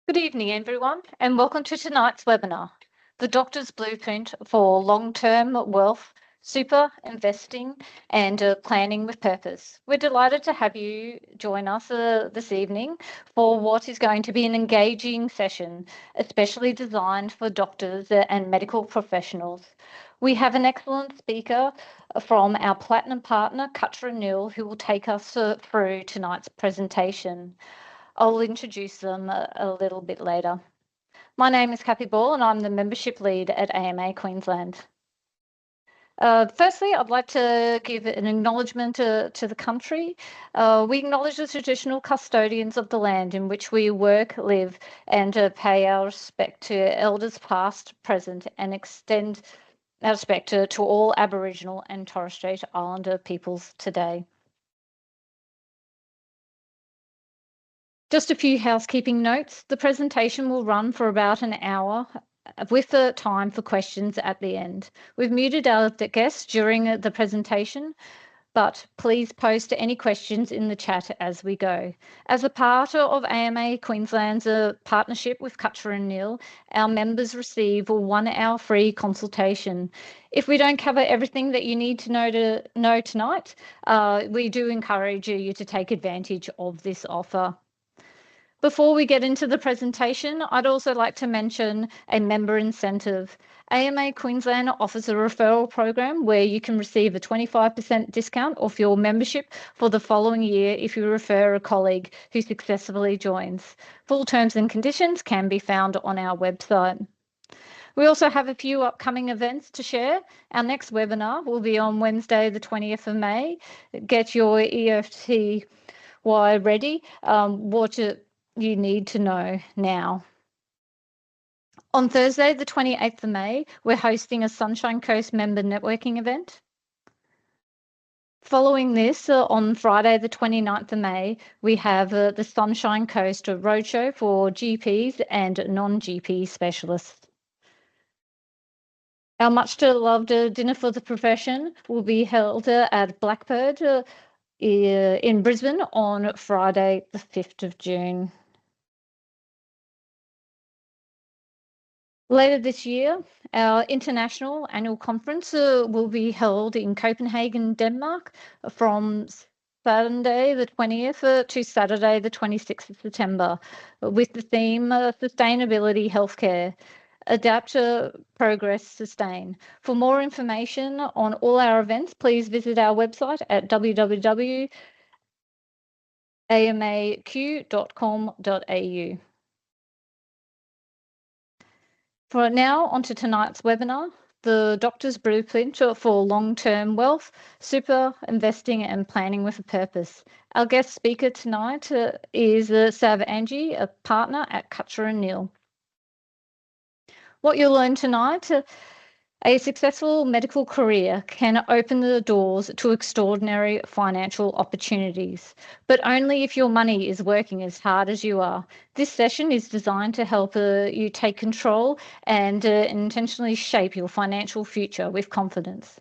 Good evening, everyone, and welcome to tonight's webinar, The Doctor's Blueprint for Long-Term Wealth, Super Investing and Planning with Purpose. We're delighted to have you join us this evening for what is going to be an engaging session, especially designed for doctors and medical professionals. We have an excellent speaker from our Platinum partner, Cutcher Neale, who will take us through tonight's presentation. I'll introduce them a little bit later. My name is Kathy Ball and I'm the membership lead at AMA Queensland. Firstly, I'd like to give an acknowledgement to the country. We acknowledge the traditional custodians of the land in which we work, live, and pay our respect to elders past, present, and extend our respect to all Aboriginal and Torres Strait Islander peoples today. Just a few housekeeping notes. The presentation will run for about an hour with the time for questions at the end. We've muted our guests during the presentation, but please post any questions in the chat as we go. As a part of AMA Queensland's partnership with Cutcher Neale, our members receive a 1-hour free consultation. If we don't cover everything that you need to know tonight, we do encourage you to take advantage of this offer. Before we get into the presentation, I'd also like to mention a member incentive. AMA Queensland offers a referral program where you can receive a 25% discount off your membership for the following year if you refer a colleague who successfully joins. Full terms and conditions can be found on our website. We also have a few upcoming events to share. Our next webinar will be on Wednesday, the 20th of May. Get your EFTY ready. Watch it. You need to know now. On Thursday, the 28th of May, we're hosting a Sunshine Coast member networking event. Following this, on Friday, the 29th of May, we have the Sunshine Coast Roadshow for GPs and non-GP specialists. Our much-loved dinner for the profession will be held at Blackbird in Brisbane on Friday, the 5th of June. Later this year, our international annual conference will be held in Copenhagen, Denmark, from Sunday the 20th to Saturday the 26th of September, with the theme Sustainability Healthcare, Adapt, Progress, Sustain. For more information on all our events, please visit our website at www.amaq.com.au. For now, on to tonight's webinar, The Doctor's Blueprint for Long-Term Wealth, Super Investing and Planning with a Purpose. Our guest speaker tonight is Sav Angie, a partner at Cutcher Neale. What you'll learn tonight, a successful medical career can open the doors to extraordinary financial opportunities, but only if your money is working as hard as you are. This session is designed to help you take control and intentionally shape your financial future with confidence.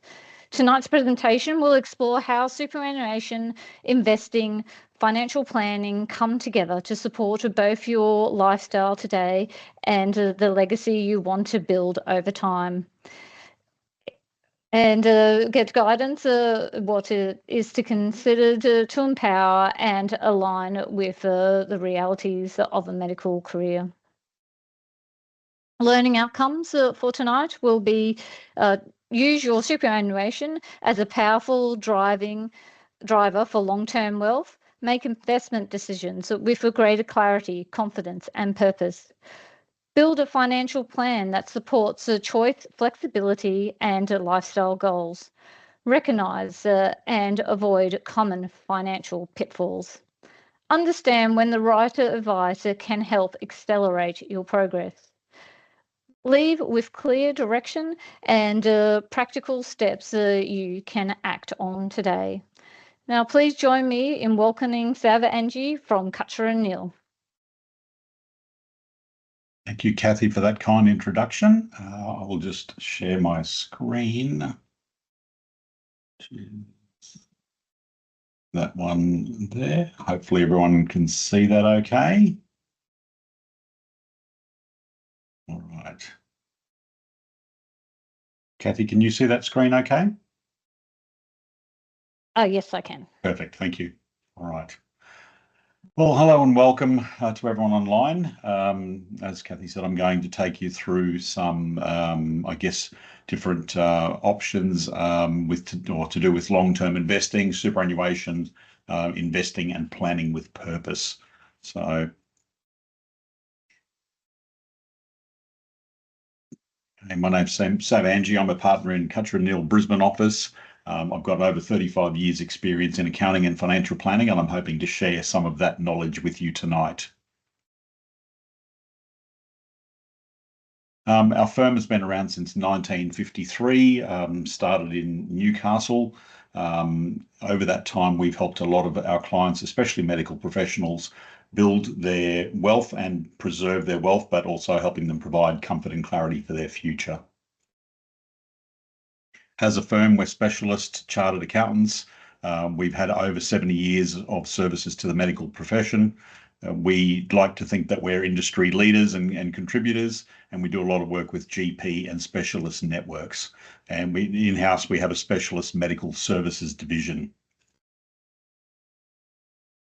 Tonight's presentation will explore how superannuation, investing, financial planning come together to support both your lifestyle today and the legacy you want to build over time. And get guidance what it is to consider to empower and align with the realities of a medical career. Learning outcomes for tonight will be use your superannuation as a powerful driver for long-term wealth. Make investment decisions with a greater clarity, confidence, and purpose. Build a financial plan that supports choice, flexibility, and lifestyle goals. Recognise and avoid common financial pitfalls. Understand when the right advisor can help accelerate your progress. Leave with clear direction and practical steps you can act on today. Now, please join me in welcoming Sav Angie from Cutcher Neale. Thank you, Kathy, for that kind introduction. I'll just share my screen. That one there. Hopefully everyone can see that okay. Kathy, can you see that screen okay? Yes, I can. Perfect, thank you. All right. Well, hello and welcome to everyone online. As Kathy said, I'm going to take you through some, I guess, different options to do with long-term investing, superannuation, investing and planning with purpose. So, my name's Sam Angie. I'm a partner in Cutcher Neale Brisbane office. I've got over 35 years experience in accounting and financial planning, and I'm hoping to share some of that knowledge with you tonight. Our firm has been around since 1953, started in Newcastle. Over that time, we've helped a lot of our clients, especially medical professionals, build their wealth and preserve their wealth, but also helping them provide comfort and clarity for their future. As a firm, we're specialist chartered accountants. We've had over 70 years of services to the medical profession. We like to think that we're industry leaders and contributors, and we do a lot of work with GP and specialist networks. And in-house, we have a specialist medical services division.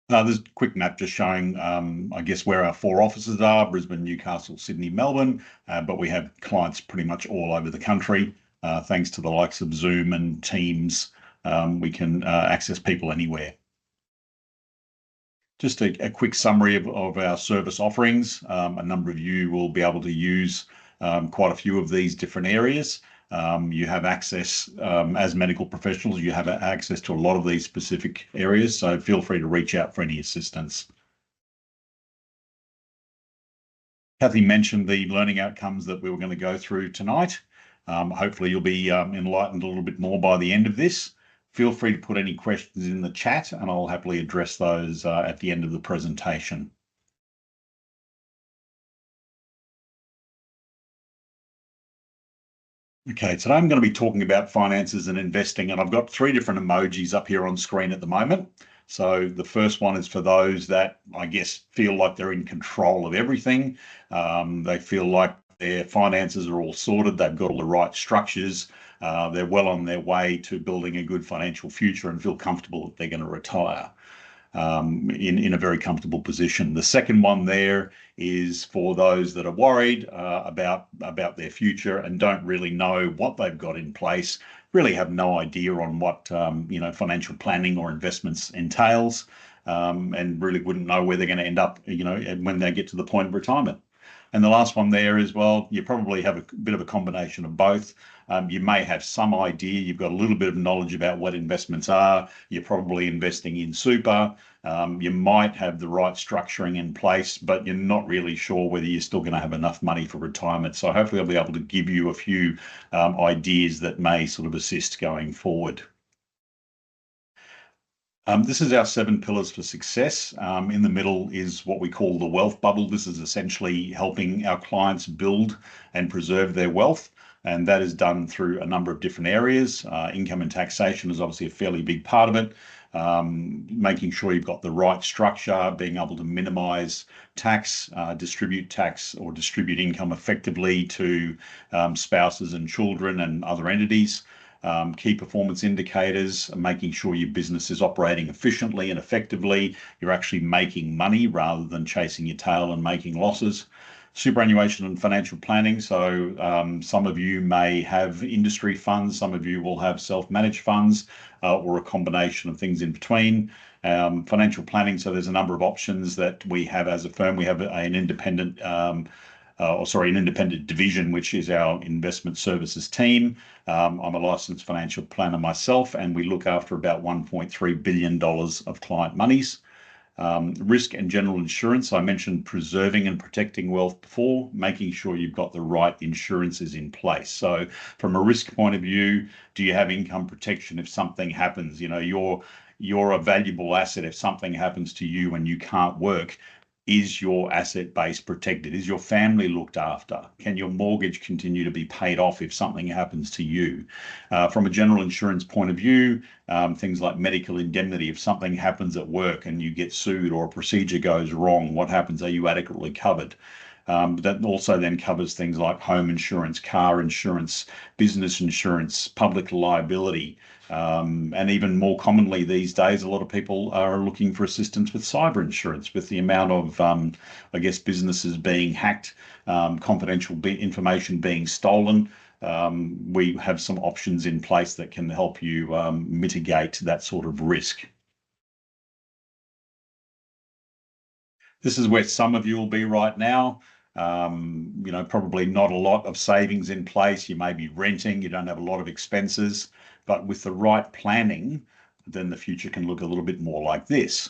There's a quick map just showing, I guess, where our 4 offices are: Brisbane, Newcastle, Sydney, Melbourne, but we have clients pretty much all over the country. Thanks to the likes of Zoom and Teams, we can access people anywhere. Just a quick summary of our service offerings. A number of you will be able to use quite a few of these different areas. You have access, as medical professionals, you have access to a lot of these specific areas, so feel free to reach out for any assistance. Kathy mentioned the learning outcomes that we were going to go through tonight. Hopefully you'll be enlightened a little bit more by the end of this. Feel free to put any questions in the chat and I'll happily address those at the end of the presentation. Okay, today I'm going to be talking about finances and investing, and I've got 3 different emojis up here on screen at the moment. So the first one is for those that, I guess, feel like they're in control of everything. They feel like their finances are all sorted, they've got all the right structures, they're well on their way to building a good financial future and feel comfortable that they're going to retire in a very comfortable position. The second one there is for those that are worried about their future and don't really know what they've got in place, really have no idea on what financial planning or investments entails, and really wouldn't know where they're going to end up, when they get to the point of retirement. And the last one there is, well, you probably have a bit of a combination of both. You may have some idea, you've got a little bit of knowledge about what investments are, you're probably investing in super, you might have the right structuring in place, but you're not really sure whether you're still going to have enough money for retirement. So hopefully I'll be able to give you a few ideas that may sort of assist going forward. This is our 7 pillars for success. In the middle is what we call the wealth bubble. This is essentially helping our clients build and preserve their wealth. And that is done through a number of different areas. Income and taxation is obviously a fairly big part of it. Making sure you've got the right structure, being able to minimize tax, distribute tax or distribute income effectively to spouses and children and other entities. Key performance indicators, making sure your business is operating efficiently and effectively. You're actually making money rather than chasing your tail and making losses. Superannuation and financial planning. So some of you may have industry funds, some of you will have self-managed funds, or a combination of things in between. Financial planning. So there's a number of options that we have as a firm. We have an independent an independent division, which is our investment services team. I'm a licensed financial planner myself, and we look after about $1.3 billion of client monies. Risk and general insurance. I mentioned preserving and protecting wealth before, making sure you've got the right insurances in place. So from a risk point of view, do you have income protection if something happens? You're a valuable asset. If something happens to you and you can't work, is your asset base protected? Is your family looked after? Can your mortgage continue to be paid off if something happens to you? From a general insurance point of view, things like medical indemnity. If something happens at work and you get sued or a procedure goes wrong, what happens? Are you adequately covered? But that also then covers things like home insurance, car insurance, business insurance, public liability. And even more commonly these days, a lot of people are looking for assistance with cyber insurance, with the amount of, I guess, businesses being hacked, confidential information being stolen. We have some options in place that can help you mitigate that sort of risk. This is where some of you will be right now. Probably not a lot of savings in place. You may be renting, you don't have a lot of expenses, but with the right planning, then the future can look a little bit more like this.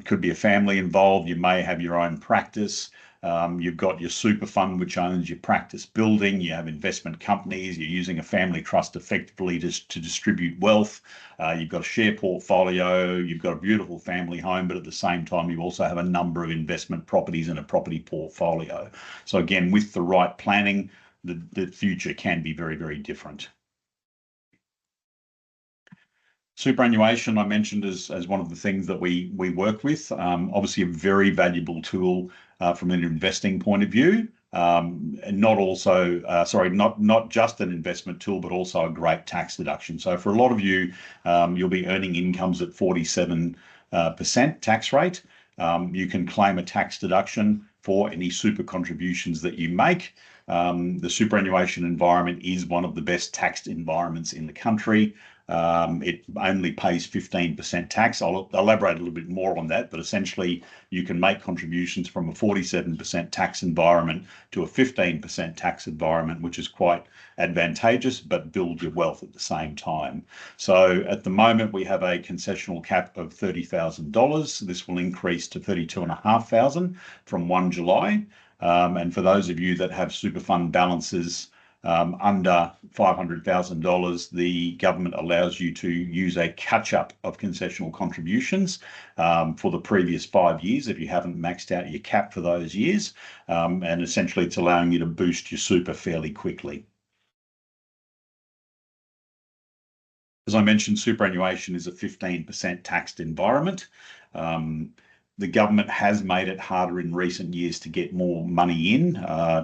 Could be a family involved. You may have your own practice. You've got your super fund, which owns your practice building. You have investment companies. You're using a family trust effectively to distribute wealth. You've got a share portfolio. You've got a beautiful family home, but at the same time, you also have a number of investment properties and a property portfolio. So again, with the right planning, the future can be very, very different. Superannuation, I mentioned as one of the things that we work with. Obviously, a very valuable tool from an investing point of view, and not just an investment tool, but also a great tax deduction. So for a lot of you, you'll be earning incomes at 47% tax rate. You can claim a tax deduction for any super contributions that you make. The superannuation environment is one of the best taxed environments in the country. It only pays 15% tax. I'll elaborate a little bit more on that, but essentially you can make contributions from a 47% tax environment to a 15% tax environment, which is quite advantageous, but build your wealth at the same time. So at the moment, we have a concessional cap of $30,000. This will increase to $32,500 from 1 July. And for those of you that have super fund balances under $500,000, the government allows you to use a catch-up of concessional contributions for the previous 5 years if you haven't maxed out your cap for those years. And essentially it's allowing you to boost your super fairly quickly. As I mentioned, superannuation is a 15% taxed environment. The government has made it harder in recent years to get more money in,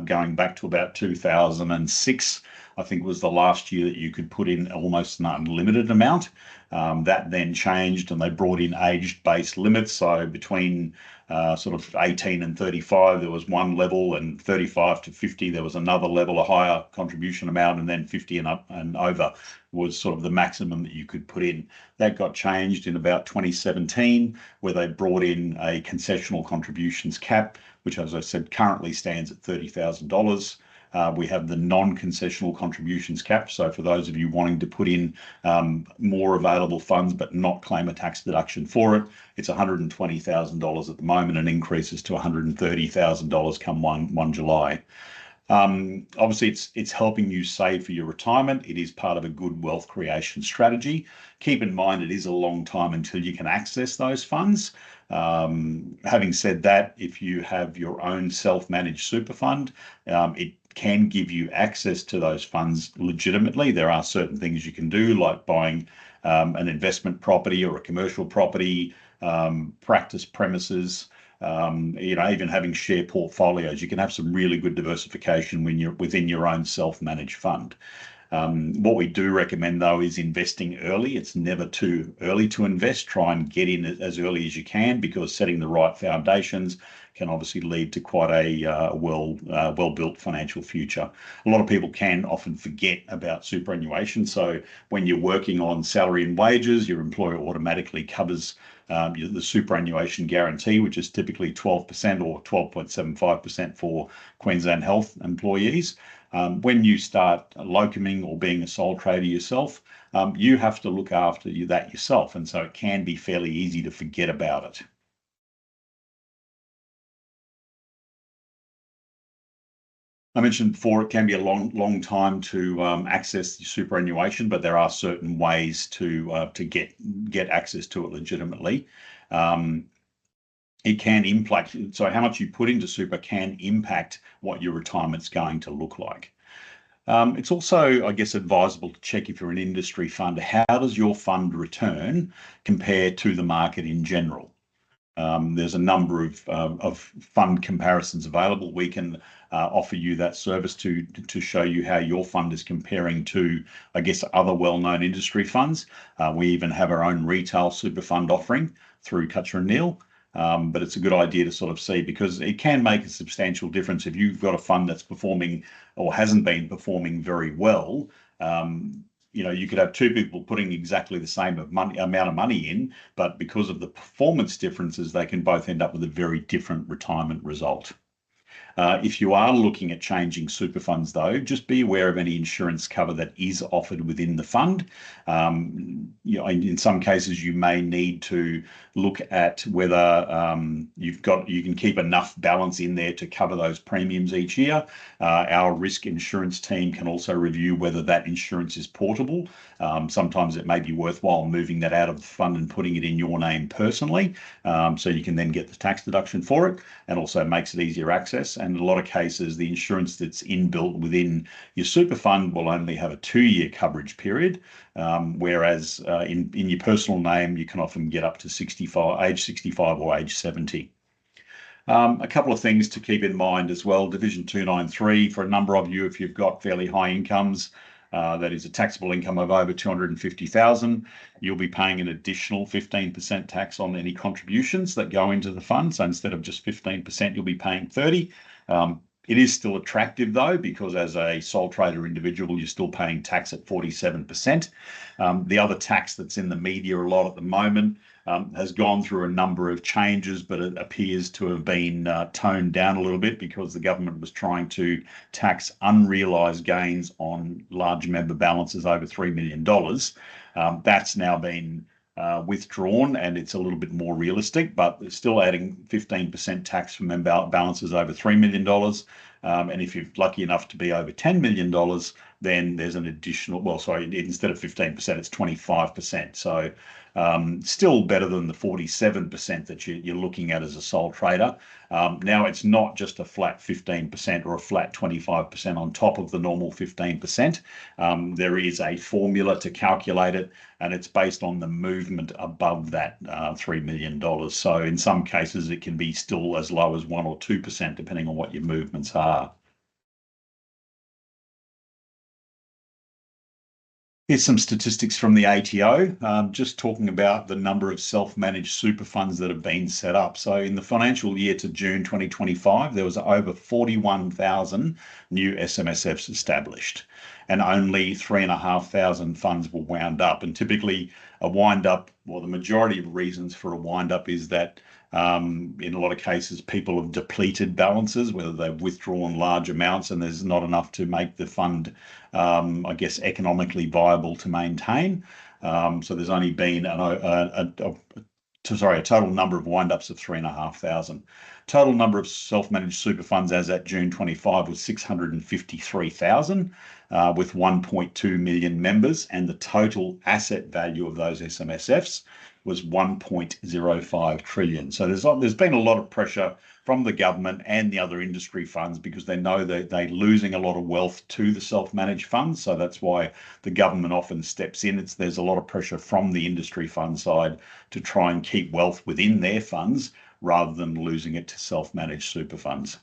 going back to about 2006. I think was the last year that you could put in almost an unlimited amount. That then changed and they brought in age-based limits. So between sort of 18 and 35, there was one level, and 35 to 50, there was another level, a higher contribution amount, and then 50 and up and over was sort of the maximum that you could put in. That got changed in about 2017, where they brought in a concessional contributions cap, which, as I said, currently stands at $30,000. We have the non-concessional contributions cap. So for those of you wanting to put in more available funds but not claim a tax deduction for it, it's $120,000 at the moment and increases to $130,000 come 1 July. Obviously, it's helping you save for your retirement. It is part of a good wealth creation strategy. Keep in mind, it is a long time until you can access those funds. Having said that, if you have your own self-managed super fund, it can give you access to those funds legitimately. There are certain things you can do, like buying an investment property or a commercial property, practice premises, even having share portfolios. You can have some really good diversification when you're within your own self-managed fund. What we do recommend, though, is investing early. It's never too early to invest. Try and get in as early as you can, because setting the right foundations can obviously lead to quite a well-built financial future. A lot of people can often forget about superannuation. So when you're working on salary and wages, your employer automatically covers the superannuation guarantee, which is typically 12% or 12.75% for Queensland Health employees. When you start locuming or being a sole trader yourself, you have to look after that yourself. And so it can be fairly easy to forget about it. I mentioned before, it can be a long time to access superannuation, but there are certain ways to get access to it legitimately. It can impact, so how much you put into super can impact what your retirement's going to look like. It's also, I guess, advisable to check if you're an industry fund, how does your fund return compare to the market in general? There's a number of fund comparisons available. We can offer you that service to show you how your fund is comparing to, I guess, other well-known industry funds. We even have our own retail super fund offering through Cutcher Neale. But it's a good idea to sort of see, because it can make a substantial difference if you've got a fund that's performing or hasn't been performing very well. You could have two people putting exactly the same amount of money in, but because of the performance differences, they can both end up with a very different retirement result. If you are looking at changing super funds, though, just be aware of any insurance cover that is offered within the fund. In some cases, you may need to look at whether you can keep enough balance in there to cover those premiums each year. Our risk insurance team can also review whether that insurance is portable. Sometimes it may be worthwhile moving that out of the fund and putting it in your name personally, so you can then get the tax deduction for it, and also makes it easier access. And in a lot of cases, the insurance that's inbuilt within your super fund will only have a 2-year coverage period, whereas in your personal name, you can often get up to age 65 or age 70. A couple of things to keep in mind as well. Division 293, for a number of you, if you've got fairly high incomes, that is a taxable income of over 250,000, you'll be paying an additional 15% tax on any contributions that go into the fund. So instead of just 15%, you'll be paying 30. It is still attractive though, because as a sole trader individual, you're still paying tax at 47%. The other tax that's in the media a lot at the moment has gone through a number of changes, but it appears to have been toned down a little bit because the government was trying to tax unrealised gains on large member balances over $3 million. That's now been withdrawn, and it's a little bit more realistic, but it's still adding 15% tax for member balances over $3 million. And if you're lucky enough to be over $10 million, then there's an additional, instead of 15%, it's 25%. So still better than the 47% that you're looking at as a sole trader. Now it's not just a flat 15% or a flat 25% on top of the normal 15%. There is a formula to calculate it, and it's based on the movement above that $3 million. So in some cases, it can be still as low as 1 or 2%, depending on what your movements are. Here's some statistics from the ATO, just talking about the number of self-managed super funds that have been set up. So in the financial year to June 2025, there was over 41,000 new SMSFs established, and only 3,500 funds were wound up. And typically a wind up, the majority of reasons for a wind up is that in a lot of cases, people have depleted balances, whether they've withdrawn large amounts and there's not enough to make the fund, economically viable to maintain. So there's only been a total number of wind-ups of 3,500. Total number of self-managed super funds as at June 25 was 653,000, with 1.2 million members, and the total asset value of those SMSFs was 1.05 trillion. So there's been a lot of pressure from the government and the other industry funds, because they know that they're losing a lot of wealth to the self-managed funds. So that's why the government often steps in. There's a lot of pressure from the industry fund side to try and keep wealth within their funds rather than losing it to self-managed super funds.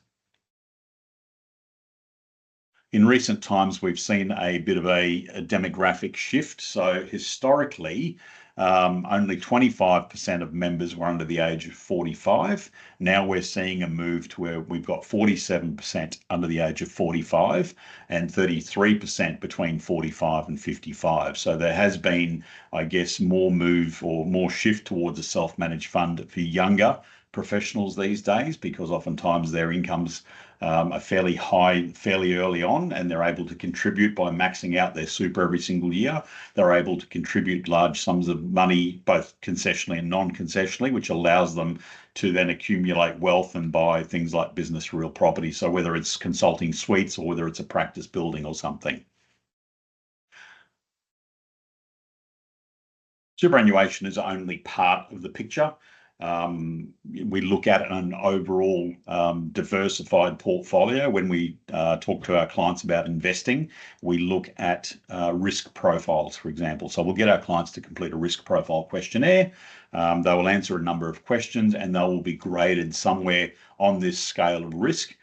In recent times, we've seen a bit of a demographic shift. So historically, only 25% of members were under the age of 45. Now we're seeing a move to where we've got 47% under the age of 45 and 33% between 45 and 55. So there has been, I guess, more move or more shift towards a self-managed fund for younger professionals these days, because oftentimes their incomes are fairly high fairly early on, and they're able to contribute by maxing out their super every single year. They're able to contribute large sums of money, both concessionally and non-concessionally, which allows them to then accumulate wealth and buy things like business real property. So whether it's consulting suites or whether it's a practice building or something. Superannuation is only part of the picture. We look at an overall diversified portfolio. When we talk to our clients about investing, we look at risk profiles, for example. So we'll get our clients to complete a risk profile questionnaire. They will answer a number of questions and they will be graded somewhere on this scale of risk.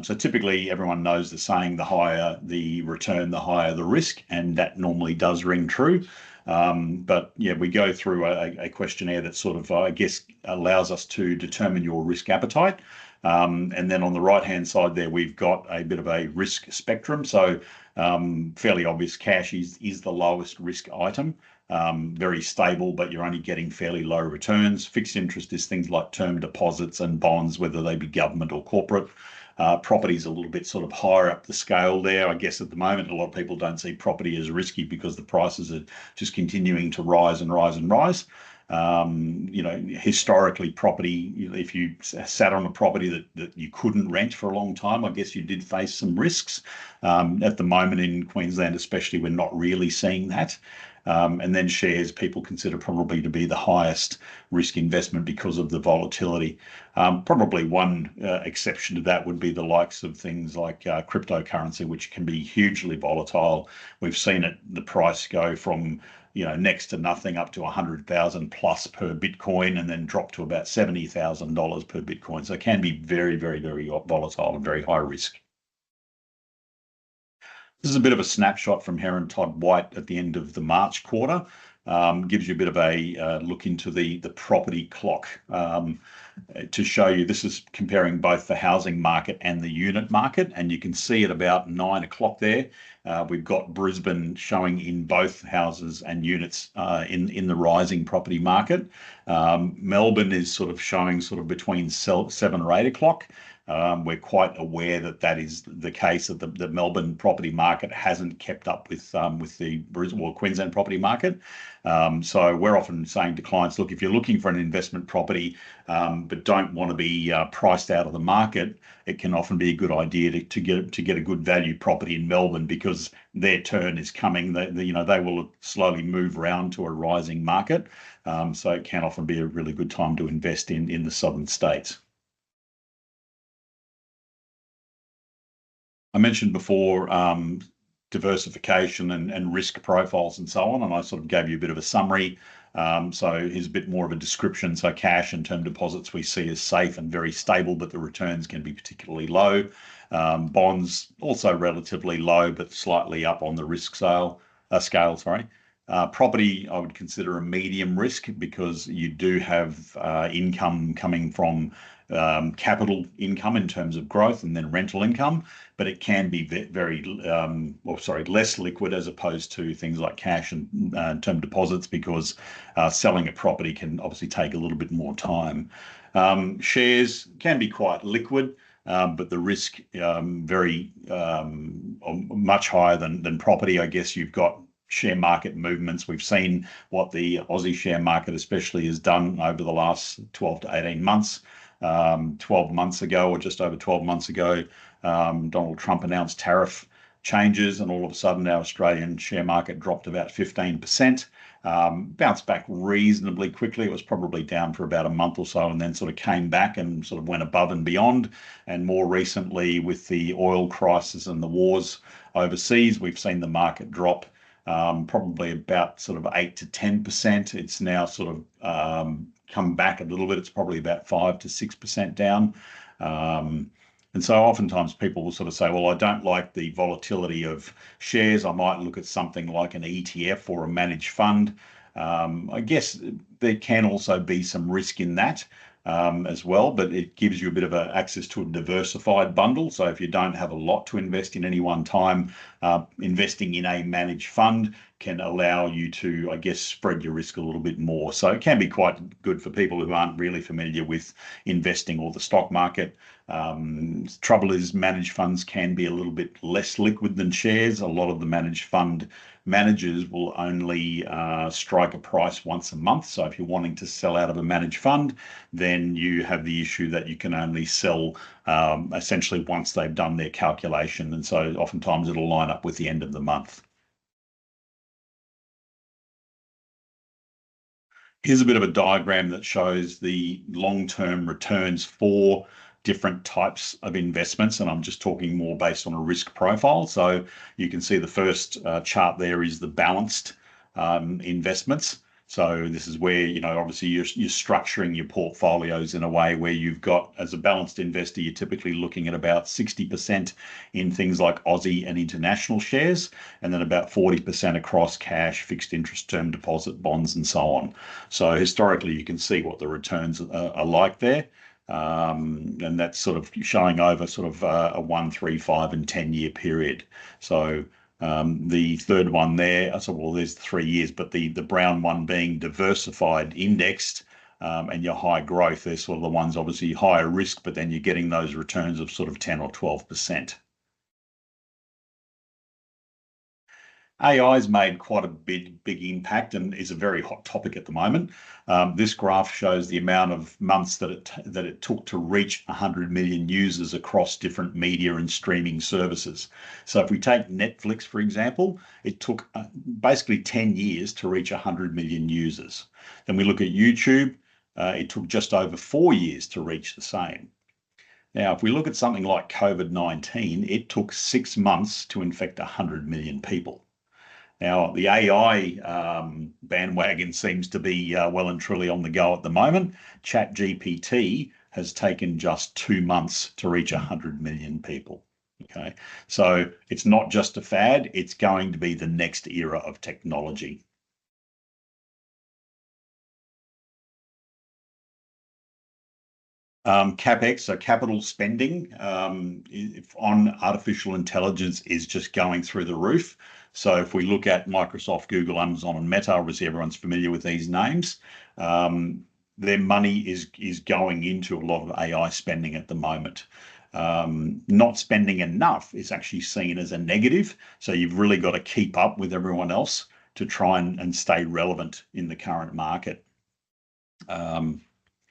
So typically everyone knows the saying, the higher the return, the higher the risk, and that normally does ring true. But yeah, we go through a questionnaire that sort of, I guess, allows us to determine your risk appetite. And then on the right-hand side there, we've got a bit of a risk spectrum. So fairly obvious, cash is the lowest risk item. Very stable, but you're only getting fairly low returns. Fixed interest is things like term deposits and bonds, whether they be government or corporate. Property's a little bit sort of higher up the scale there. I guess at the moment, a lot of people don't see property as risky because the prices are just continuing to rise and rise and rise. Historically, property, if you sat on a property that you couldn't rent for a long time, I guess you did face some risks. At the moment in Queensland, especially, we're not really seeing that. And then shares people consider probably to be the highest risk investment because of the volatility. Probably one exception to that would be the likes of things like cryptocurrency, which can be hugely volatile. We've seen the price go from next to nothing up to 100,000 plus per Bitcoin, and then drop to about $70,000 per Bitcoin. So it can be very, very, very volatile and very high risk. This is a bit of a snapshot from Heron Todd White at the end of the March quarter. Gives you a bit of a look into the property clock to show you. This is comparing both the housing market and the unit market, and you can see at about 9 o'clock there, we've got Brisbane showing in both houses and units in the rising property market. Melbourne is sort of showing sort of between 7 or 8 o'clock. We're quite aware that is the case, that the Melbourne property market hasn't kept up with the Brisbane or Queensland property market. So we're often saying to clients, look, if you're looking for an investment property but don't want to be priced out of the market, it can often be a good idea to get a good value property in Melbourne, because their turn is coming. They will slowly move around to a rising market. So it can often be a really good time to invest in the southern states. I mentioned before diversification and risk profiles and so on, and I sort of gave you a bit of a summary. So here's a bit more of a description. So cash and term deposits we see as safe and very stable, but the returns can be particularly low. Bonds also relatively low, but slightly up on the risk scale. Property I would consider a medium risk, because you do have income coming from capital income in terms of growth, and then rental income, but it can be less liquid as opposed to things like cash and term deposits, because selling a property can obviously take a little bit more time. Shares can be quite liquid, but the risk much higher than property. I guess you've got share market movements. We've seen what the Aussie share market especially has done over the last 12 to 18 months. 12 months ago, or just over 12 months ago, Donald Trump announced tariff changes, and all of a sudden our Australian share market dropped about 15%. Bounced back reasonably quickly. It was probably down for about a month or so, and then sort of came back and sort of went above and beyond. And more recently, with the oil crisis and the wars overseas, we've seen the market drop probably about sort of 8 to 10%. It's now sort of come back a little bit. It's probably about 5 to 6% down. And so oftentimes people will sort of say, well, I don't like the volatility of shares. I might look at something like an ETF or a managed fund. I guess there can also be some risk in that as well, but it gives you a bit of access to a diversified bundle. So if you don't have a lot to invest in any one time, investing in a managed fund can allow you to, I guess, spread your risk a little bit more. So it can be quite good for people who aren't really familiar with investing or the stock market. Trouble is, managed funds can be a little bit less liquid than shares. A lot of the managed fund managers will only strike a price once a month. So if you're wanting to sell out of a managed fund, then you have the issue that you can only sell essentially once they've done their calculation. And so oftentimes it'll line up with the end of the month. Here's a bit of a diagram that shows the long-term returns for different types of investments, and I'm just talking more based on a risk profile. So you can see the first chart there is the balanced investments. So this is where, obviously you're structuring your portfolios in a way where you've got, as a balanced investor, you're typically looking at about 60% in things like Aussie and international shares, and then about 40% across cash, fixed interest, term deposit, bonds, and so on. So historically, you can see what the returns are like there. And that's sort of showing over sort of a 1, 3, 5, and 10-year period. So the third one there, so well, there's 3 years, but the brown one being diversified indexed, and your high growth, they're sort of the ones obviously higher risk, but then you're getting those returns of sort of 10 or 12%. AI has made quite a big impact and is a very hot topic at the moment. This graph shows the amount of months that it took to reach 100 million users across different media and streaming services. So if we take Netflix, for example, it took basically 10 years to reach 100 million users. Then we look at YouTube, it took just over 4 years to reach the same. Now, if we look at something like COVID-19, it took 6 months to infect 100 million people. Now, the AI bandwagon seems to be well and truly on the go at the moment. ChatGPT has taken just 2 months to reach 100 million people. Okay, so it's not just a fad, it's going to be the next era of technology. CapEx, so capital spending on artificial intelligence is just going through the roof. So if we look at Microsoft, Google, Amazon, and Meta, obviously everyone's familiar with these names. Their money is going into a lot of AI spending at the moment. Not spending enough is actually seen as a negative. So you've really got to keep up with everyone else to try and stay relevant in the current market.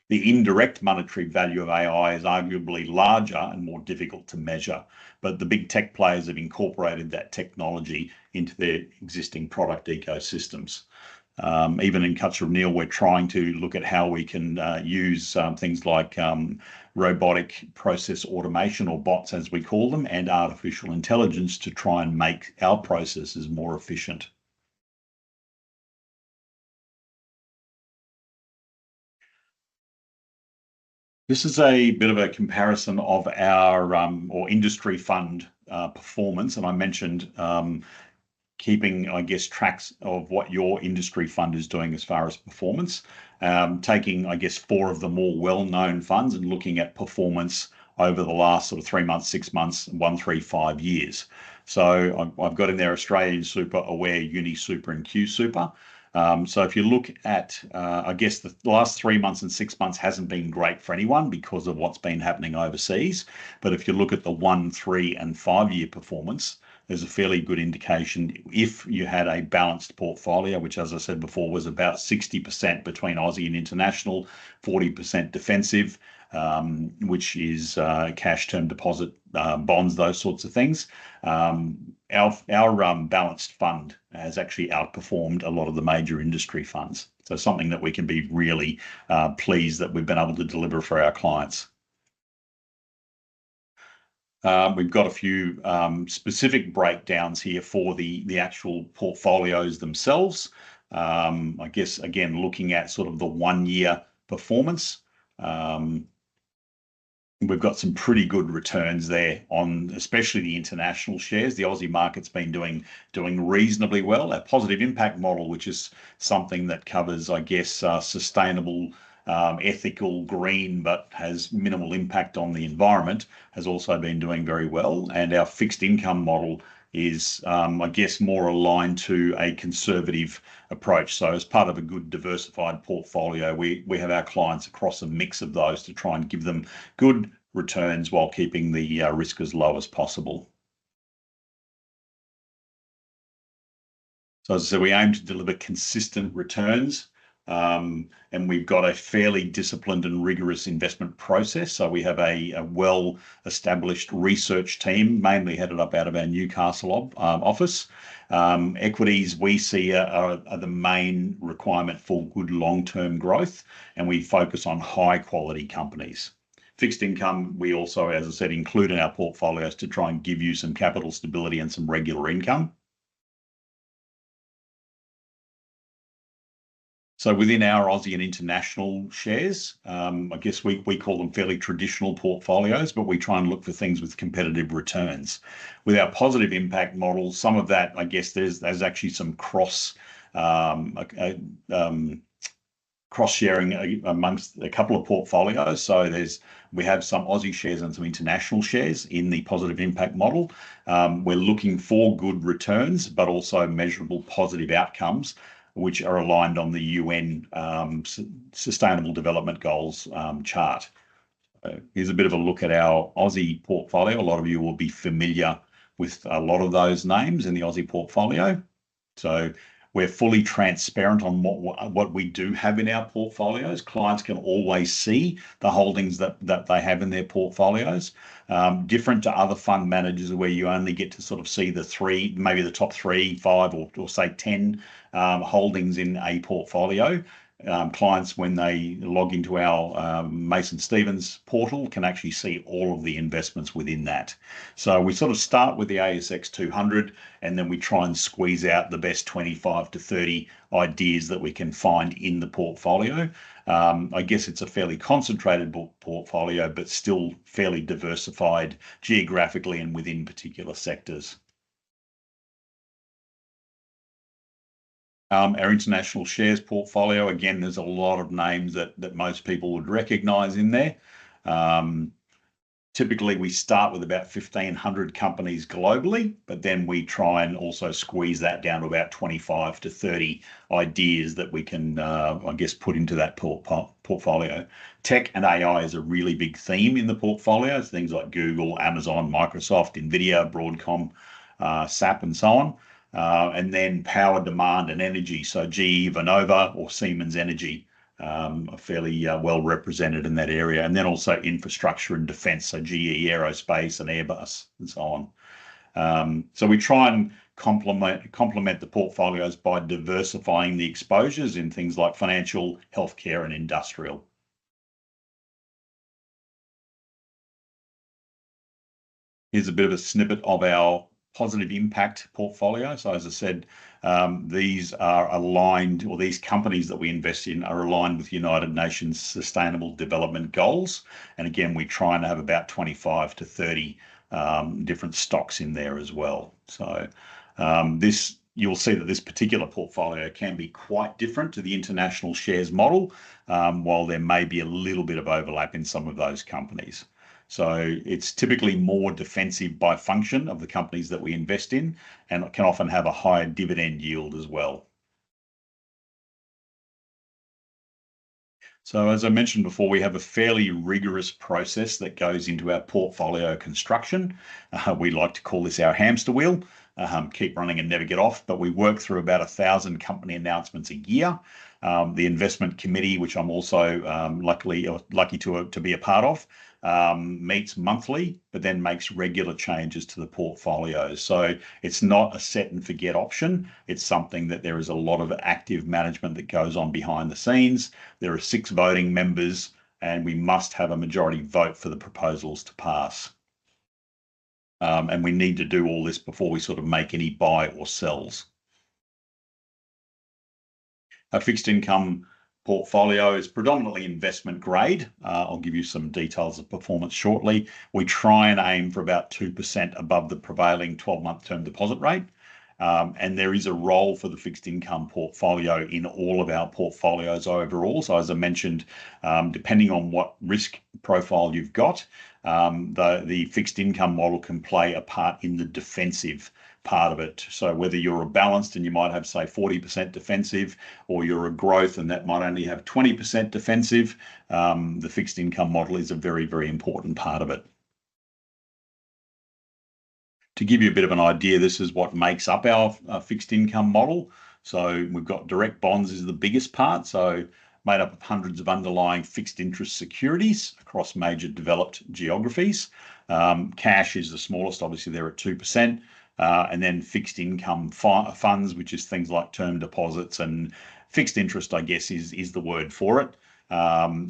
The indirect monetary value of AI is arguably larger and more difficult to measure, but the big tech players have incorporated that technology into their existing product ecosystems. Even in Cutcher Neale, we're trying to look at how we can use things like robotic process automation, or bots as we call them, and artificial intelligence to try and make our processes more efficient. This is a bit of a comparison of our or industry fund performance, and I mentioned keeping, I guess, tracks of what your industry fund is doing as far as performance. Taking, I guess, 4 of the more well-known funds and looking at performance over the last sort of 3 months, 6 months, 1, 3, 5 years. So I've got in there Australian Super, Aware, Uni Super, and Q Super. So if you look at, I guess the last 3 months and 6 months hasn't been great for anyone because of what's been happening overseas. But if you look at the 1, 3, and 5-year performance, there's a fairly good indication if you had a balanced portfolio, which, as I said before, was about 60% between Aussie and international, 40% defensive, which is cash, term deposit, bonds, those sorts of things. Our balanced fund has actually outperformed a lot of the major industry funds. So something that we can be really pleased that we've been able to deliver for our clients. We've got a few specific breakdowns here for the actual portfolios themselves. I guess, again, looking at sort of the 1-year performance, we've got some pretty good returns there on especially the international shares. The Aussie market's been doing reasonably well. Our positive impact model, which is something that covers, I guess, sustainable, ethical, green, but has minimal impact on the environment, has also been doing very well. And our fixed income model is, I guess, more aligned to a conservative approach. So as part of a good diversified portfolio, we have our clients across a mix of those to try and give them good returns while keeping the risk as low as possible. So as I said, we aim to deliver consistent returns And we've got a fairly disciplined and rigorous investment process. So we have a well-established research team, mainly headed up out of our Newcastle office. Equities we see are the main requirement for good long-term growth, and we focus on high-quality companies. Fixed income, we also, as I said, include in our portfolios to try and give you some capital stability and some regular income. So within our Aussie and international shares, I guess we call them fairly traditional portfolios, but we try and look for things with competitive returns. With our positive impact model, some of that, I guess there's actually some cross-sharing amongst a couple of portfolios. So we have some Aussie shares and some international shares in the positive impact model. We're looking for good returns, but also measurable positive outcomes, which are aligned on the UN Sustainable Development Goals chart. Here's a bit of a look at our Aussie portfolio. A lot of you will be familiar with a lot of those names in the Aussie portfolio. So we're fully transparent on what we do have in our portfolios. Clients can always see the holdings that they have in their portfolios. Different to other fund managers where you only get to sort of see the three, maybe the top 3, 5, or say 10 holdings in a portfolio. Clients, when they log into our Mason Stevens portal, can actually see all of the investments within that. So we sort of start with the ASX 200, and then we try and squeeze out the best 25 to 30 ideas that we can find in the portfolio. I guess it's a fairly concentrated portfolio, but still fairly diversified geographically and within particular sectors. Our international shares portfolio, again, there's a lot of names that most people would recognize in there. Typically, we start with about 1,500 companies globally, but then we try and also squeeze that down to about 25 to 30 ideas that we can, I guess, put into that portfolio. Tech and AI is a really big theme in the portfolio. It's things like Google, Amazon, Microsoft, NVIDIA, Broadcom, SAP, and so on. And then power, demand, and energy. So GE Vernova or Siemens Energy are fairly well represented in that area. And then also infrastructure and defense. So GE Aerospace and Airbus and so on. So we try and complement the portfolios by diversifying the exposures in things like financial, healthcare, and industrial. Here's a bit of a snippet of our positive impact portfolio. So as I said, these are aligned, or these companies that we invest in are aligned with United Nations Sustainable Development Goals. And again, we try and have about 25 to 30 different stocks in there as well. So you'll see that this particular portfolio can be quite different to the international shares model, while there may be a little bit of overlap in some of those companies. So it's typically more defensive by function of the companies that we invest in, and it can often have a higher dividend yield as well. So as I mentioned before, we have a fairly rigorous process that goes into our portfolio construction. We like to call this our hamster wheel. Keep running and never get off, but we work through about 1,000 company announcements a year. The investment committee, which I'm also lucky to be a part of, meets monthly, but then makes regular changes to the portfolio. So it's not a set and forget option. It's something that there is a lot of active management that goes on behind the scenes. There are 6 voting members, and we must have a majority vote for the proposals to pass. And we need to do all this before we sort of make any buy or sells. A fixed income portfolio is predominantly investment grade. I'll give you some details of performance shortly. We try and aim for about 2% above the prevailing 12-month term deposit rate. And there is a role for the fixed income portfolio in all of our portfolios overall. So as I mentioned, depending on what risk profile you've got, the fixed income model can play a part in the defensive part of it. So whether you're a balanced and you might have, say, 40% defensive, or you're a growth and that might only have 20% defensive, the fixed income model is a very, very important part of it. To give you a bit of an idea, this is what makes up our fixed income model. So we've got direct bonds is the biggest part. So made up of hundreds of underlying fixed interest securities across major developed geographies. Cash is the smallest, obviously they're at 2%. And then fixed income funds, which is things like term deposits, and fixed interest, I guess, is the word for it.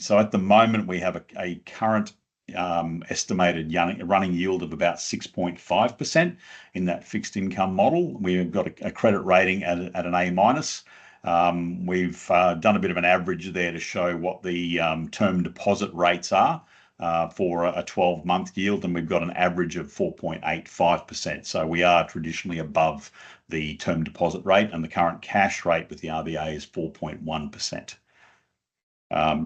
So at the moment, we have a current estimated running yield of about 6.5% in that fixed income model. We've got a credit rating at an A minus. We've done a bit of an average there to show what the term deposit rates are for a 12-month yield, and we've got an average of 4.85%. So we are traditionally above the term deposit rate, and the current cash rate with the RBA is 4.1%.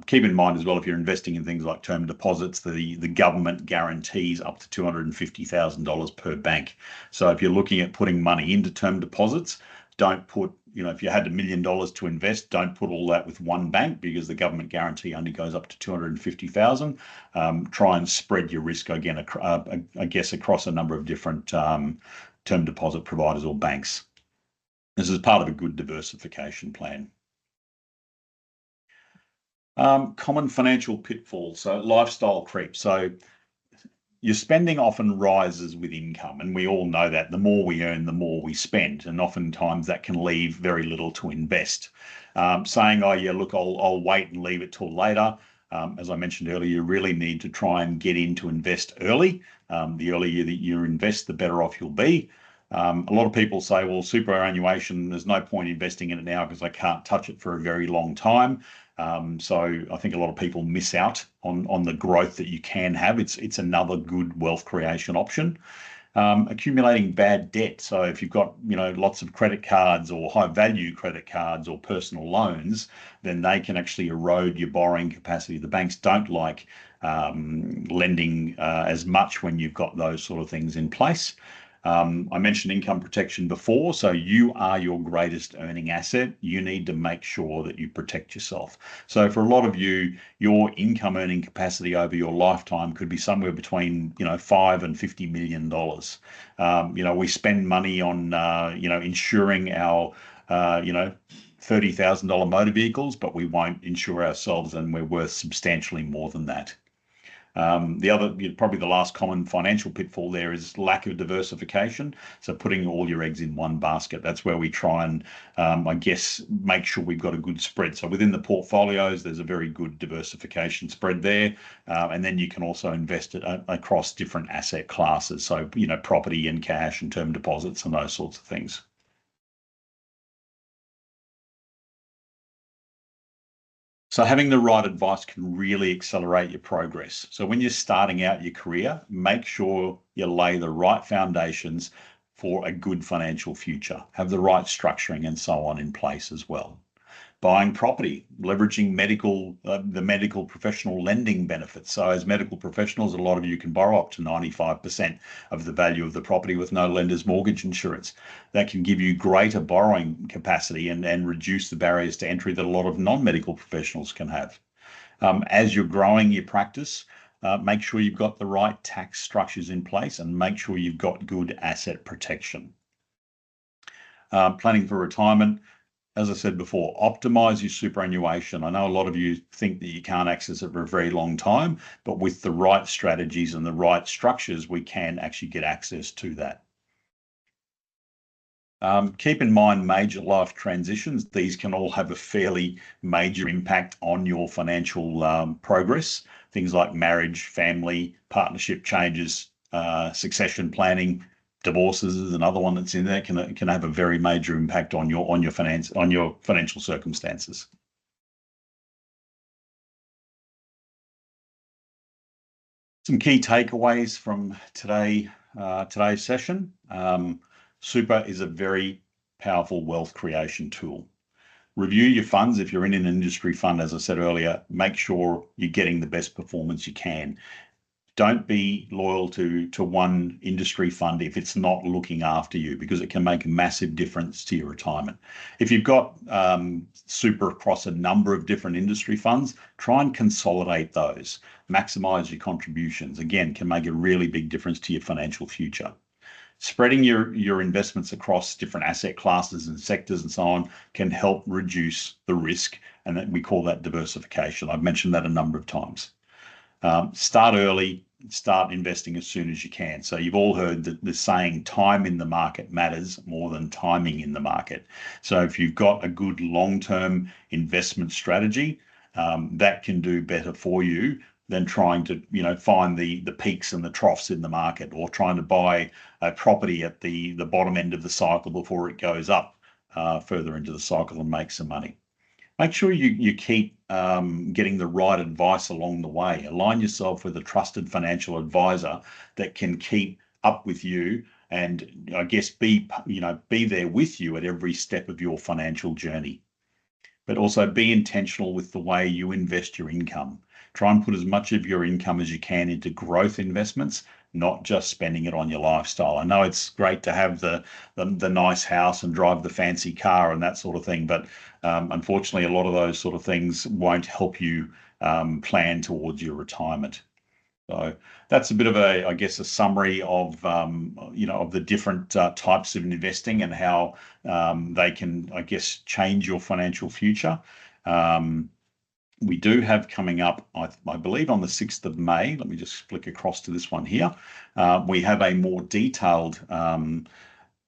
Keep in mind as well, if you're investing in things like term deposits, the government guarantees up to $250,000 per bank. So if you're looking at putting money into term deposits, don't put, if you had $1 million to invest, don't put all that with one bank, because the government guarantee only goes up to 250,000. Try and spread your risk again, I guess, across a number of different term deposit providers or banks. This is part of a good diversification plan. Common financial pitfalls, so lifestyle creep. So your spending often rises with income, and we all know that the more we earn, the more we spend, and oftentimes that can leave very little to invest. Saying, oh yeah, look, I'll wait and leave it till later. As I mentioned earlier, you really need to try and get in to invest early. The earlier that you invest, the better off you'll be. A lot of people say, well, superannuation, there's no point investing in it now because I can't touch it for a very long time. So I think a lot of people miss out on the growth that you can have. It's another good wealth creation option. Accumulating bad debt. So if you've got lots of credit cards or high value credit cards or personal loans, then they can actually erode your borrowing capacity. The banks don't like lending as much when you've got those sort of things in place. I mentioned income protection before, so you are your greatest earning asset. You need to make sure that you protect yourself. So for a lot of you, your income earning capacity over your lifetime could be somewhere between $5 and $50 million. We spend money on insuring our $30,000 motor vehicles, but we won't insure ourselves, and we're worth substantially more than that. Probably the last common financial pitfall there is lack of diversification. So putting all your eggs in one basket, that's where we try and, make sure we've got a good spread. So within the portfolios, there's a very good diversification spread there. And then you can also invest it across different asset classes. So, property and cash and term deposits and those sorts of things. So having the right advice can really accelerate your progress. So when you're starting out your career, make sure you lay the right foundations for a good financial future. Have the right structuring and so on in place as well. Buying property, leveraging the medical professional lending benefits. So as medical professionals, a lot of you can borrow up to 95% of the value of the property with no lender's mortgage insurance. That can give you greater borrowing capacity and reduce the barriers to entry that a lot of non-medical professionals can have. As you're growing your practice, make sure you've got the right tax structures in place and make sure you've got good asset protection. Planning for retirement. As I said before, optimize your superannuation. I know a lot of you think that you can't access it for a very long time, but with the right strategies and the right structures, we can actually get access to that. Keep in mind major life transitions. These can all have a fairly major impact on your financial progress. Things like marriage, family, partnership changes, succession planning. Divorces is another one that's in there, can have a very major impact on your financial circumstances. Some key takeaways from today's session. Super is a very powerful wealth creation tool. Review your funds. If you're in an industry fund, as I said earlier, make sure you're getting the best performance you can. Don't be loyal to one industry fund if it's not looking after you, because it can make a massive difference to your retirement. If you've got super across a number of different industry funds, try and consolidate those. Maximize your contributions. Again, can make a really big difference to your financial future. spreading your investments across different asset classes and sectors and so on can help reduce the risk, and we call that diversification. I've mentioned that a number of times. Start early, start investing as soon as you can. So you've all heard the saying, time in the market matters more than timing in the market. So if you've got a good long-term investment strategy, that can do better for you than trying to, find the peaks and the troughs in the market, or trying to buy a property at the bottom end of the cycle before it goes up further into the cycle and make some money. Make sure you keep getting the right advice along the way. Align yourself with a trusted financial advisor that can keep up with you and, I guess, be there with you at every step of your financial journey. But also be intentional with the way you invest your income. Try and put as much of your income as you can into growth investments, not just spending it on your lifestyle. I know it's great to have the nice house and drive the fancy car and that sort of thing, but unfortunately, a lot of those sort of things won't help you plan towards your retirement. So that's a bit of a summary of of the different types of investing and how they can, change your financial future. We do have coming up, I believe, on the 6th of May. Let me just flick across to this one here. We have a more detailed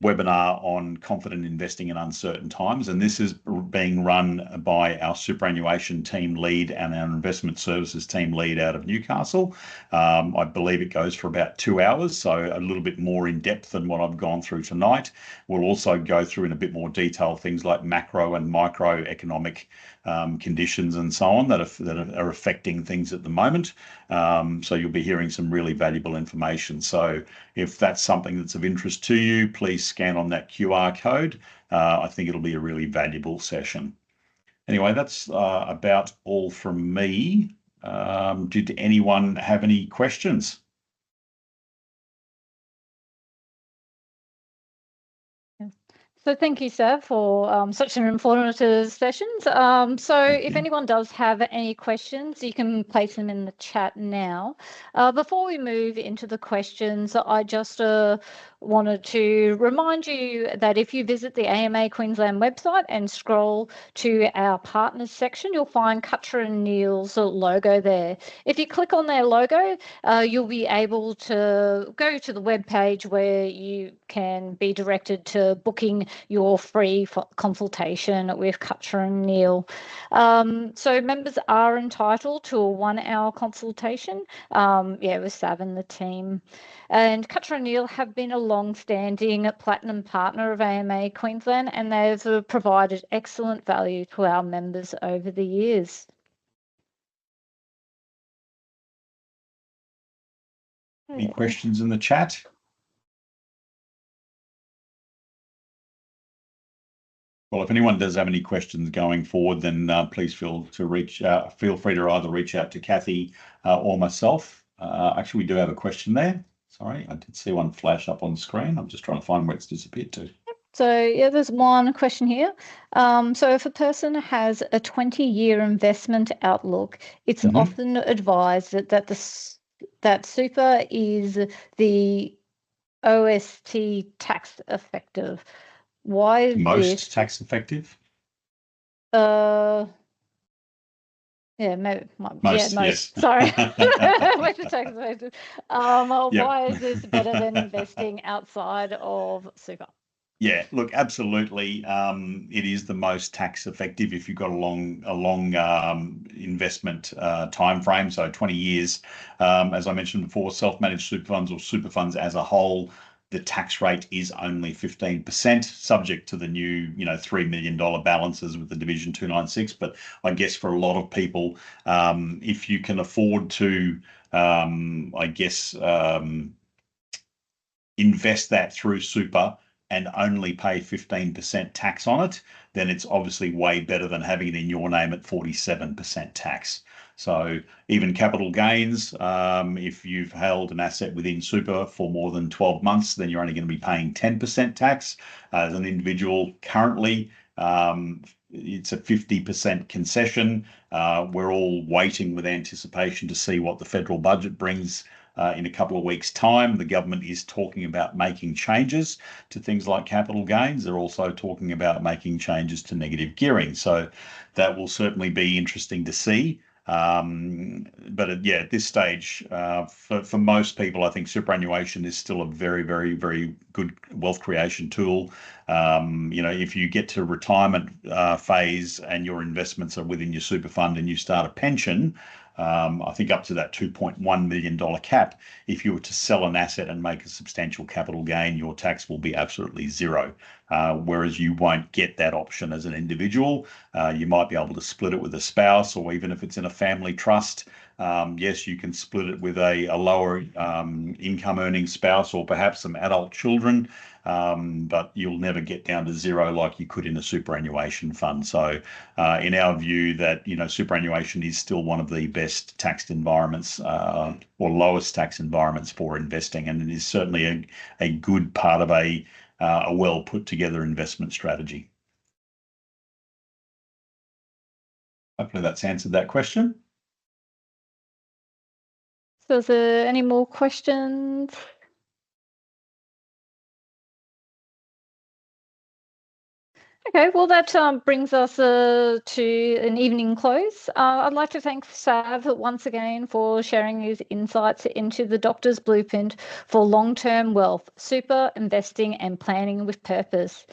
webinar on confident investing in uncertain times, and this is being run by our superannuation team lead and our investment services team lead out of Newcastle. I believe it goes for about 2 hours, so a little bit more in depth than what I've gone through tonight. We'll also go through in a bit more detail things like macro and microeconomic conditions and so on that are affecting things at the moment. So you'll be hearing some really valuable information. So if that's something that's of interest to you, please scan on that QR code. I think it'll be a really valuable session. Anyway, that's about all from me. Did anyone have any questions? So thank you, sir, for such an informative session. If anyone does have any questions, you can place them in the chat now. Before we move into the questions, I just wanted to remind you that if you visit the AMA Queensland website and scroll to our partners section, you'll find Cutcher Neale's logo there. If you click on their logo, you'll be able to go to the webpage where you can be directed to booking your free consultation with Cutcher Neale. So members are entitled to a 1-hour consultation, with Sav and the team. And Cutcher Neale have been a long-standing platinum partner of AMA Queensland, and they've provided excellent value to our members over the years. Any questions in the chat? Well, if anyone does have any questions going forward, then please feel free to either reach out to Kathy or myself. Actually, we do have a question there. Sorry, I did see one flash up on the screen. I'm just trying to find where it's disappeared to. So there's one question here. So if a person has a 20-year investment outlook, it's often advised that super is the OST tax effective. Why is most tax effective? Maybe most. Yes. Sorry. Most tax effective. Why is this better than investing outside of super? Yeah, look, absolutely. It is the most tax effective if you've got a long investment time frame, so 20 years. As I mentioned before, self-managed super funds or super funds as a whole, the tax rate is only 15%, subject to the new, $3 million balances with the Division 296. But I guess for a lot of people, if you can afford to, invest that through super and only pay 15% tax on it, then it's obviously way better than having it in your name at 47% tax. So even capital gains, if you've held an asset within super for more than 12 months, then you're only going to be paying 10% tax. As an individual currently, it's a 50% concession. We're all waiting with anticipation to see what the federal budget brings in a couple of weeks' time. The government is talking about making changes to things like capital gains. They're also talking about making changes to negative gearing. So that will certainly be interesting to see. But yeah, at this stage, for most people, I think superannuation is still a very, very, very good wealth creation tool. If you get to retirement phase and your investments are within your super fund and you start a pension, I think up to that $2.1 million cap, if you were to sell an asset and make a substantial capital gain, your tax will be absolutely zero. Whereas you won't get that option as an individual. You might be able to split it with a spouse, or even if it's in a family trust, yes, you can split it with a lower income earning spouse or perhaps some adult children, but you'll never get down to zero like you could in a superannuation fund. So in our view, that superannuation is still one of the best taxed environments or lowest tax environments for investing, and it is certainly a good part of a well put together investment strategy. Hopefully that's answered that question. So is there any more questions? Okay, well, that brings us to an evening close. I'd like to thank Sav once again for sharing his insights into the doctor's blueprint for long-term wealth, super investing and planning with purpose.